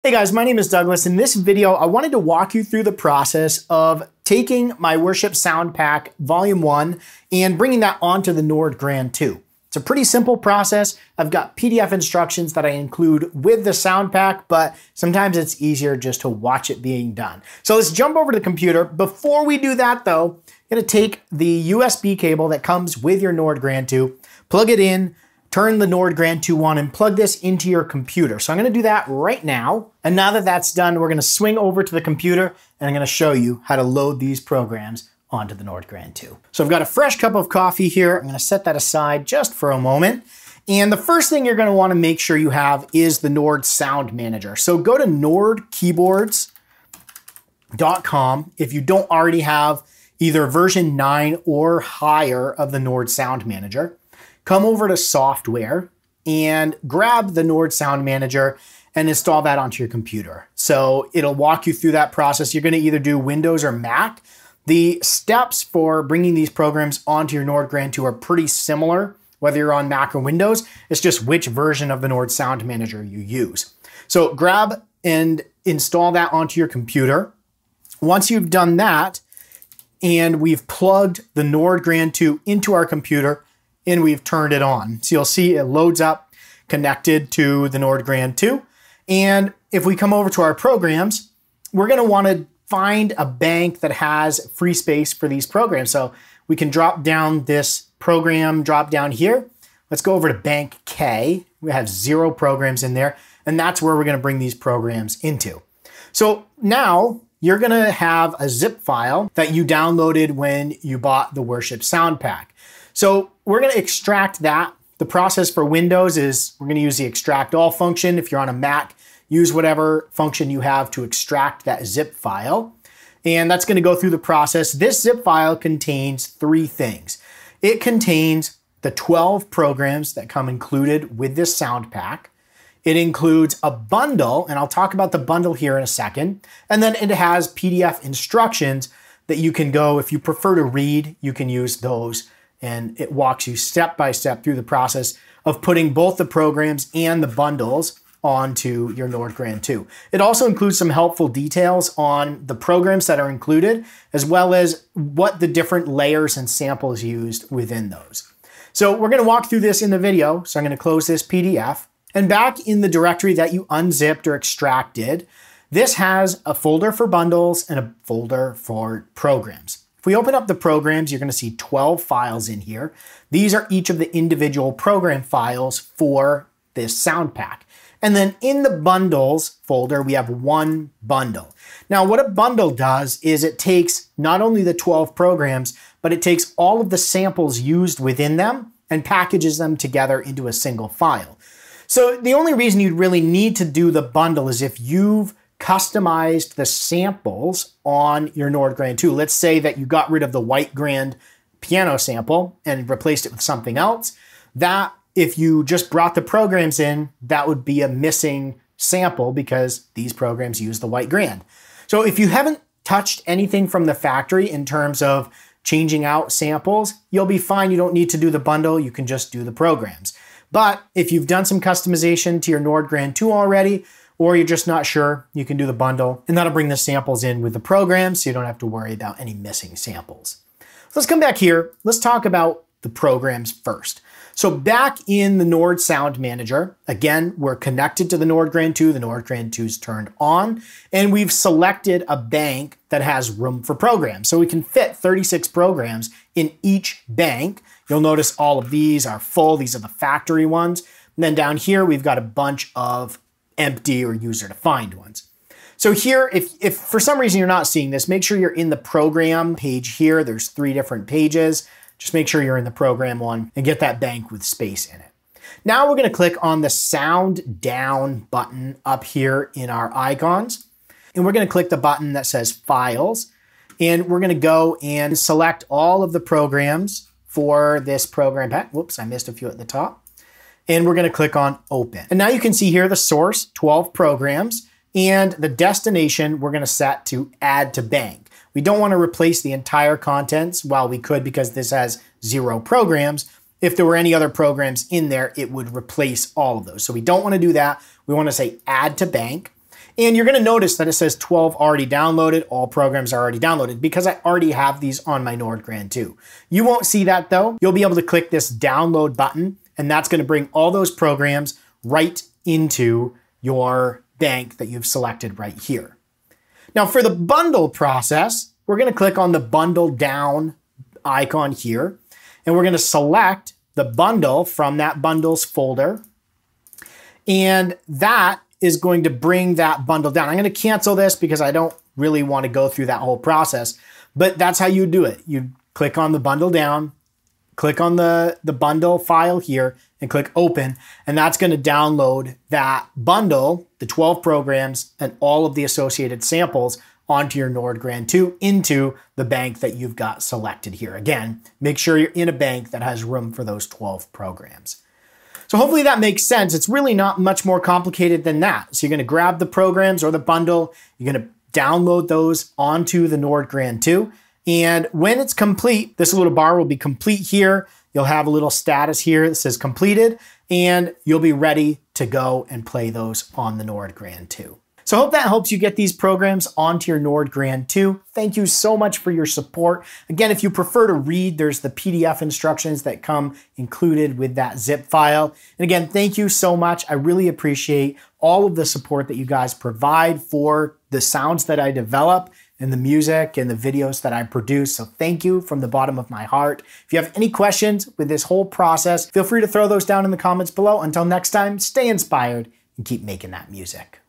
Hey guys, my name is Douglas. In this video, I wanted to walk you through the process of taking my Worship Sound Pack Volume 1 and bringing that onto the Nord Grand 2. It's a pretty simple process. I've got PDF instructions that I include with the sound pack, but sometimes it's easier just to watch it being done. So let's jump over to the computer. Before we do that though, I'm gonna take the USB cable that comes with your Nord Grand 2, plug it in, turn the Nord Grand 2 on and plug this into your computer. So I'm gonna do that right now. And now that that's done, we're gonna swing over to the computer and I'm gonna show you how to load these programs onto the Nord Grand 2. So I've got a fresh cup of coffee here. I'm gonna set that aside just for a moment. And the first thing you're gonna wanna make sure you have is the Nord Sound Manager. So go to nordkeyboards.com if you don't already have either version 9 or higher of the Nord Sound Manager. Come over to software and grab the Nord Sound Manager and install that onto your computer. So it'll walk you through that process. You're gonna either do Windows or Mac. The steps for bringing these programs onto your Nord Grand 2 are pretty similar, whether you're on Mac or Windows. It's just which version of the Nord Sound Manager you use. So grab and install that onto your computer. Once you've done that, and we've plugged the Nord Grand 2 into our computer, and we've turned it on. So you'll see it loads up connected to the Nord Grand 2. And if we come over to our programs, we're gonna wanna find a bank that has free space for these programs. So we can drop down this program drop down here. Let's go over to Bank K. We have 0 programs in there, and that's where we're gonna bring these programs into. So now you're gonna have a zip file that you downloaded when you bought the Worship Sound Pack. So we're gonna extract that. The process for Windows is we're gonna use the extract all function. If you're on a Mac, use whatever function you have to extract that zip file. And that's gonna go through the process. This zip file contains 3 things. It contains the 12 programs that come included with this sound pack. It includes a bundle, and I'll talk about the bundle here in a second. And then it has PDF instructions that you can go, if you prefer to read, you can use those. And it walks you step by step through the process of putting both the programs and the bundles onto your Nord Grand 2. It also includes some helpful details on the programs that are included, as well as what the different layers and samples used within those. So we're gonna walk through this in the video. So I'm gonna close this PDF. And back in the directory that you unzipped or extracted, this has a folder for bundles and a folder for programs. If we open up the programs, you're gonna see 12 files in here. These are each of the individual program files for this sound pack. And then in the bundles folder, we have 1 bundle. Now what a bundle does is it takes not only the 12 programs, but it takes all of the samples used within them and packages them together into a single file. So the only reason you'd really need to do the bundle is if you've customized the samples on your Nord Grand 2. Let's say that you got rid of the white grand piano sample and replaced it with something else. That, if you just brought the programs in, that would be a missing sample because these programs use the white grand. So if you haven't touched anything from the factory in terms of changing out samples, you'll be fine. You don't need to do the bundle. You can just do the programs. But if you've done some customization to your Nord Grand 2 already, or you're just not sure, you can do the bundle, and that'll bring the samples in with the program so you don't have to worry about any missing samples. Let's come back here. Let's talk about the programs first. So back in the Nord Sound Manager, again, we're connected to the Nord Grand 2. The Nord Grand 2 is turned on, and we've selected a bank that has room for programs. So we can fit 36 programs in each bank. You'll notice all of these are full. These are the factory ones. And then down here, we've got a bunch of empty or user-defined ones. So here, if for some reason you're not seeing this, make sure you're in the program page here. There's 3 different pages. Just make sure you're in the program one and get that bank with space in it. Now we're gonna click on the sound down button up here in our icons. And we're gonna click the button that says Files. And we're gonna go and select all of the programs for this program pack. Whoops, I missed a few at the top. And we're gonna click on Open. And now you can see here the source, 12 programs, and the destination we're gonna set to Add to Bank. We don't wanna replace the entire contents. Well, we could because this has 0 programs. If there were any other programs in there, it would replace all of those. So we don't wanna do that. We wanna say Add to Bank. And you're gonna notice that it says 12 already downloaded, all programs are already downloaded because I already have these on my Nordgrand 2. You won't see that though. You'll be able to click this download button and that's gonna bring all those programs right into your bank that you've selected right here. Now for the bundle process, we're gonna click on the bundle down icon here and we're gonna select the bundle from that bundles folder. And that is going to bring that bundle down. I'm going to cancel this because I don't really want to go through that whole process, but that's how you do it. You click on the bundle down, click on the bundle file here and click open, and that's going to download that bundle, the 12 programs and all of the associated samples onto your Nordgrand 2 into the bank that you've got selected here. Again, make sure you're in a bank that has room for those 12 programs. So hopefully that makes sense. It's really not much more complicated than that. So you're gonna grab the programs or the bundle, you're gonna download those onto the Nordgrand 2. And when it's complete, this little bar will be complete here. You'll have a little status here that says completed, and you'll be ready to go and play those on the Nordgrand 2. So I hope that helps you get these programs onto your Nordgrand 2. Thank you so much for your support. Again, if you prefer to read, there's the PDF instructions that come included with that zip file. And again, thank you so much. I really appreciate all of the support that you guys provide for the sounds that I develop and the music and the videos that I produce. So thank you from the bottom of my heart. If you have any questions with this whole process, feel free to throw those down in the comments below. Until next time, stay inspired and keep making that music.